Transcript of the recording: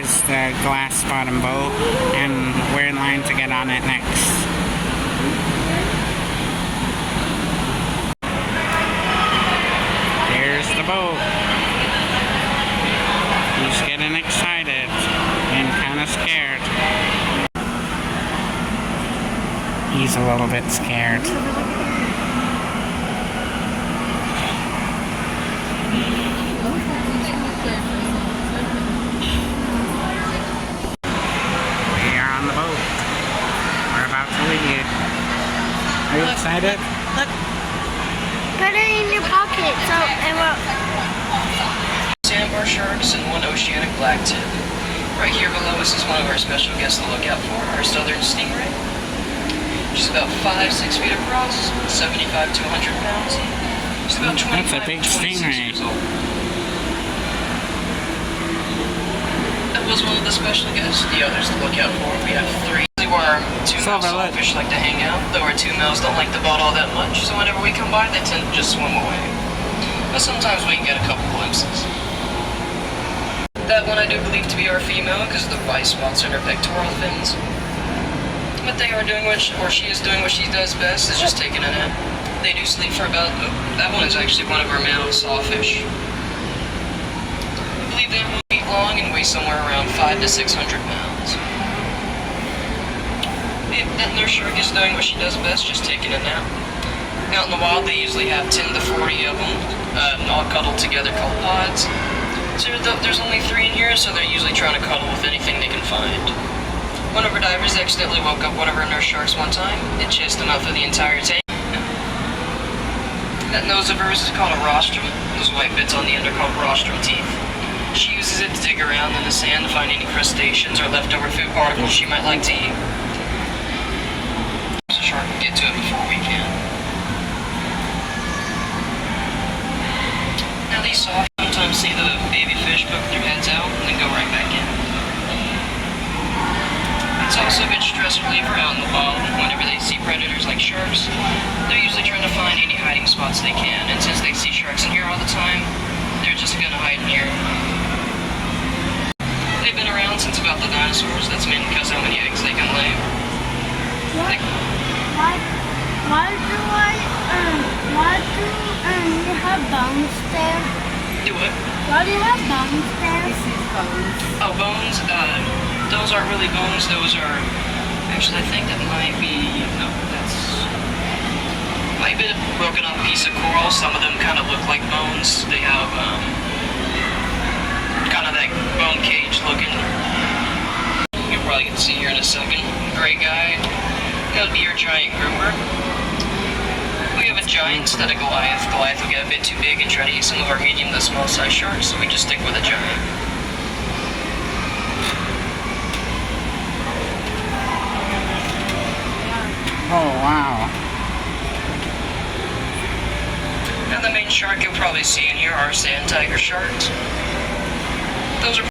is the glass bottom boat, and we're in line to get on it next. Here's the boat. He's getting excited and kind of scared. He's a little bit scared. We are on the boat. We're about to leave. Are you excited? Look. Put it in your pocket so it won't. Sandbar sharks and one oceanic blacktip. Right here below us is one of our special guests to look out for, our southern stingray. She's about 5-6 feet across, 75 to 100 pounds. She's about 25 That's a big to 26 stingray. years old. That was one of the special guests. The others to look out for, we have 3. Where our 2 male sawfish like to hang out, though our 2 males don't like the boat all that much, so whenever we come by, they tend to just swim away. But sometimes we can get a couple glimpses. That one I do believe to be our female because of the white spots on her pectoral fins. But they are doing what she is doing what she does best, is just taking a nap. They do sleep for about, that one is actually one of our male sawfish. I believe they're 1 week long and weigh somewhere around 500 to 600 pounds. That nurse shark is doing what she does best, just taking a nap. Out in the wild, they usually have 10 to 40 of them, all cuddled together called pods. So there's only 3 in here, so they're usually trying to cuddle with anything they can find. One of our divers accidentally woke up one of our nurse sharks one time and chased them out through the entire tank. That nose of hers is called a rostrum. Those white bits on the end are called rostrum teeth. She uses it to dig around in the sand to find any crustaceans or leftover food particles she might like to eat. So shark can get to it before we can. Now these soft sometimes see the baby fish poke their heads out and then go right back in. It's also a good stress reliever out in the wild. Whenever they see predators like sharks, they're usually trying to find any hiding spots they can, and since they see sharks in here all the time, they're just gonna hide in here. They've been around since about the dinosaurs. That's mainly because how many eggs they can lay. Why do you have bones there? Do what? Why do you have bones there? This is bones. Oh, bones? Those aren't really bones. Those are... Actually, I think that might be... No, that's... Might be a broken up piece of coral. Some of them kind of look like bones. They have, kind of that bone cage looking. You'll probably get to see here in a second. Gray guy. That would be your giant grouper. We have a giant instead of Goliath. Goliath will get a bit too big and try to eat some of our medium to small size sharks, so we just stick with a giant. Oh, wow. Now the main shark you'll probably see in here are sand tiger sharks. Those are